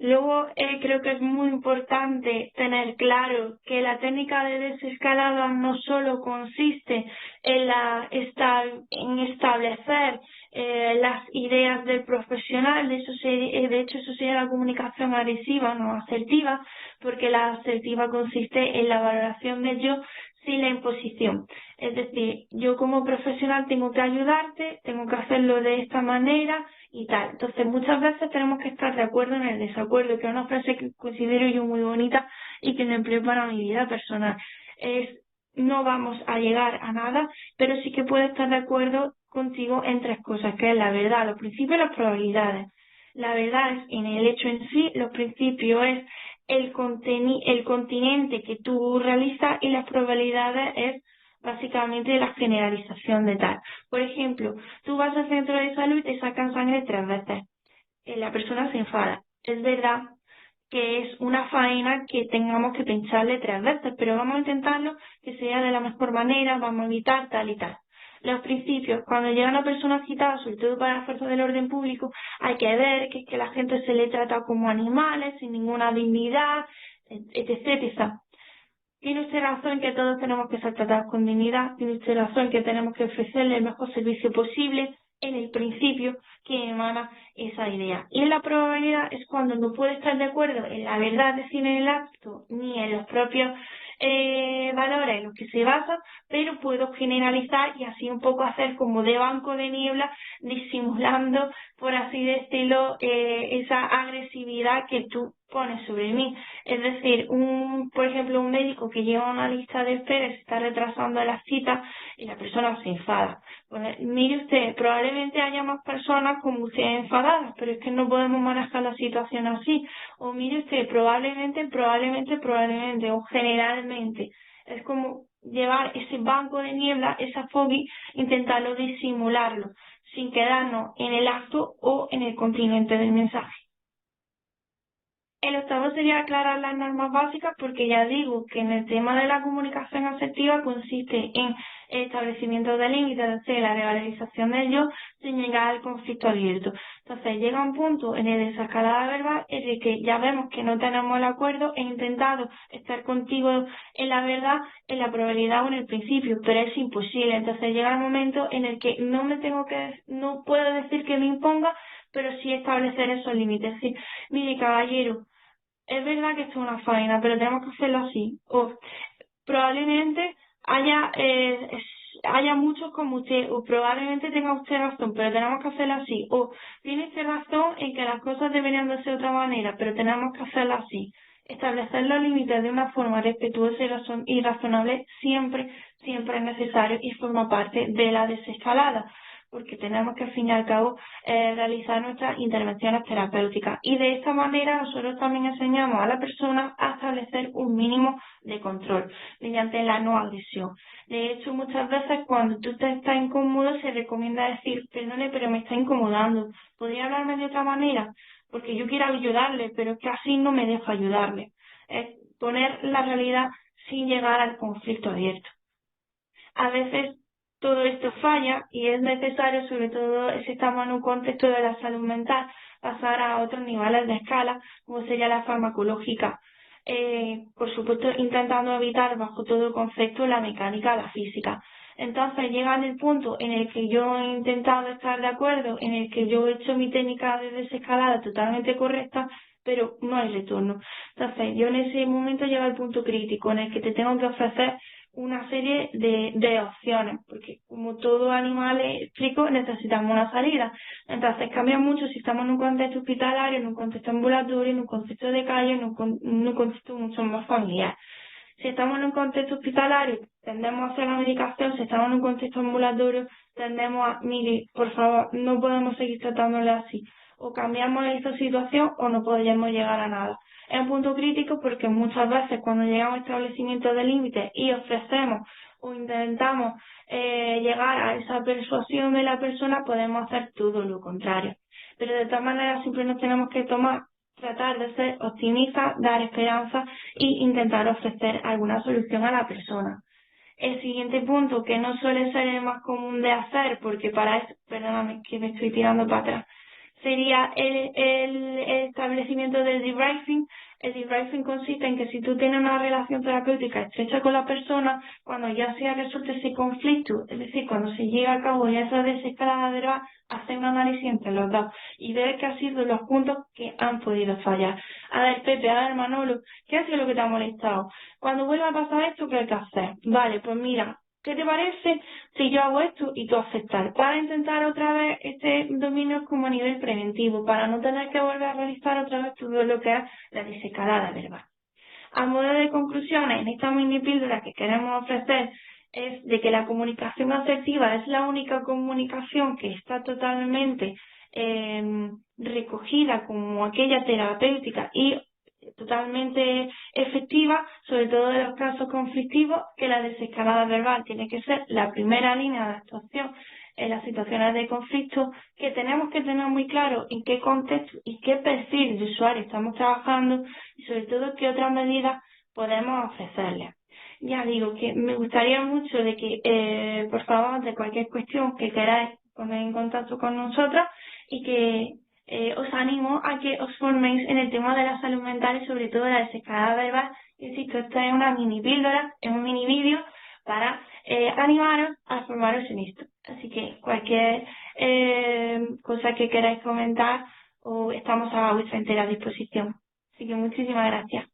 Luego, creo que es muy importante tener claro que la técnica de desescalada no solo consiste en, en establecer las ideas del profesional, de hecho eso sería la comunicación agresiva, no asertiva, porque la asertiva consiste en la valoración del yo sin la imposición. Es decir, yo como profesional tengo que ayudarte, tengo que hacerlo de esta manera y tal. Entonces, muchas veces tenemos que estar de acuerdo en el desacuerdo, que es una frase que considero yo muy bonita y que me empleo para mi vida personal. Es, no vamos a llegar a nada, pero sí que puedo estar de acuerdo contigo en tres cosas, que es la verdad, los principios y las probabilidades. La verdad es en el hecho en sí, los principios es el continente que tú realizas y las probabilidades es básicamente la generalización de tal. Por ejemplo, tú vas al centro de salud y te sacan sangre 3 veces. La persona se enfada. Es verdad que es una faena que tengamos que pincharle 3 veces, pero vamos a intentarlo que sea de la mejor manera, vamos a evitar tal y tal. Los principios, cuando llega una persona agitada, sobre todo para las fuerzas del orden público, hay que ver que es que la gente se le trata como animales, sin ninguna dignidad, etc, etc. Tiene usted razón en que todos tenemos que ser tratados con dignidad, tiene usted razón en que tenemos que ofrecerle el mejor servicio posible en el principio que emana esa idea. Y en la probabilidad es cuando no puede estar de acuerdo en la verdad, es decir, en el acto, ni en los propios valores en los que se basa, pero puedo generalizar y así un poco hacer como de banco de niebla, disimulando, por así decirlo, esa agresividad que tú pones sobre mí. Es decir, por ejemplo, un médico que lleva una lista de espera y se está retrasando la cita y la persona se enfada. Pues, mire usted, probablemente haya más personas como usted enfadadas, pero es que no podemos manejar la situación así. O mire usted, probablemente, o generalmente. Es como llevar ese banco de niebla, esa fobia, intentarlo disimularlo, sin quedarnos en el acto o en el continente del mensaje. El octavo sería aclarar las normas básicas porque ya digo que en el tema de la comunicación asertiva consiste en el establecimiento de límites, de la realización del yo sin llegar al conflicto abierto. Entonces llega un punto en el desescalada verbal en el que ya vemos que no tenemos el acuerdo, he intentado estar contigo en la verdad, en la probabilidad o en el principio, pero es imposible. Entonces llega el momento en el que no puedo decir que me imponga, pero sí establecer esos límites. Sí, mire, caballero, es verdad que esto es una faena, pero tenemos que hacerlo así. O probablemente haya muchos como usted, o probablemente tenga usted razón, pero tenemos que hacerlo así. O tiene usted razón en que las cosas deberían de ser de otra manera, pero tenemos que hacerlo así. Establecer los límites de una forma respetuosa y razonable siempre es necesario y forma parte de la desescalada, porque tenemos que al fin y al cabo realizar nuestras intervenciones terapéuticas. Y de esta manera nosotros también enseñamos a la persona a establecer un mínimo de control mediante la no agresión. De hecho, muchas veces cuando tú te estás incómodo se recomienda decir, perdone, pero me está incomodando, ¿podría hablarme de otra manera? Porque yo quiero ayudarle, pero es que así no me dejo ayudarle. Es poner la realidad sin llegar al conflicto abierto. A veces todo esto falla y es necesario, sobre todo si estamos en un contexto de la salud mental, pasar a otros niveles de escala, como sería la farmacológica. Por supuesto, intentando evitar bajo todo concepto la mecánica, la física. Entonces llega en el punto en el que yo he intentado estar de acuerdo, en el que yo he hecho mi técnica de desescalada totalmente correcta, pero no hay retorno. Entonces yo en ese momento llega el punto crítico en el que te tengo que ofrecer una serie de opciones, porque como todo animal eléctrico necesitamos una salida. Entonces cambia mucho si estamos en un contexto hospitalario, en un contexto ambulatorio, en un contexto de calle, en un contexto mucho más familiar. Si estamos en un contexto hospitalario, tendemos a hacer la medicación. Si estamos en un contexto ambulatorio, tendemos a, mire, por favor, no podemos seguir tratándole así. O cambiamos esta situación o no podemos llegar a nada. Es un punto crítico porque muchas veces cuando llegamos a establecimiento de límites y ofrecemos o intentamos llegar a esa persuasión de la persona, podemos hacer todo lo contrario. Pero de todas maneras siempre nos tenemos que tratar de ser optimistas, dar esperanza e intentar ofrecer alguna solución a la persona. El siguiente punto, que no suele ser el más común de hacer, porque para eso, perdóname que me estoy tirando para atrás, sería el establecimiento del debriefing. El debriefing consiste en que si tú tienes una relación terapéutica estrecha con la persona, cuando ya se ha resuelto ese conflicto, es decir, cuando se llega a cabo ya esa desescalada verbal, hacer un análisis entre los dos y ver qué han sido los puntos que han podido fallar. A ver, Pepe, a ver, Manolo, ¿qué ha sido lo que te ha molestado? Cuando vuelva a pasar esto, ¿qué hay que hacer? Vale, pues mira, ¿qué te parece si yo hago esto y tú aceptar? Para intentar otra vez este dominio como a nivel preventivo, para no tener que volver a realizar otra vez todo lo que es la desescalada verbal. A modo de conclusiones, en esta mini píldora que queremos ofrecer es de que la comunicación asertiva es la única comunicación que está totalmente recogida como aquella terapéutica y totalmente efectiva, sobre todo en los casos conflictivos, que la desescalada verbal tiene que ser la primera línea de actuación en las situaciones de conflicto, que tenemos que tener muy claro en qué contexto y qué perfil de usuario estamos trabajando y sobre todo qué otras medidas podemos ofrecerles. Ya digo que me gustaría mucho de que, por favor, de cualquier cuestión que queráis poner en contacto con nosotros y que os animo a que os forméis en el tema de la salud mental y sobre todo la desescalada verbal. Insisto, esta es una mini píldora, es un mini vídeo para animaros a formaros en esto. Así que cualquier cosa que queráis comentar, estamos a vuestra entera disposición. Así que muchísimas gracias.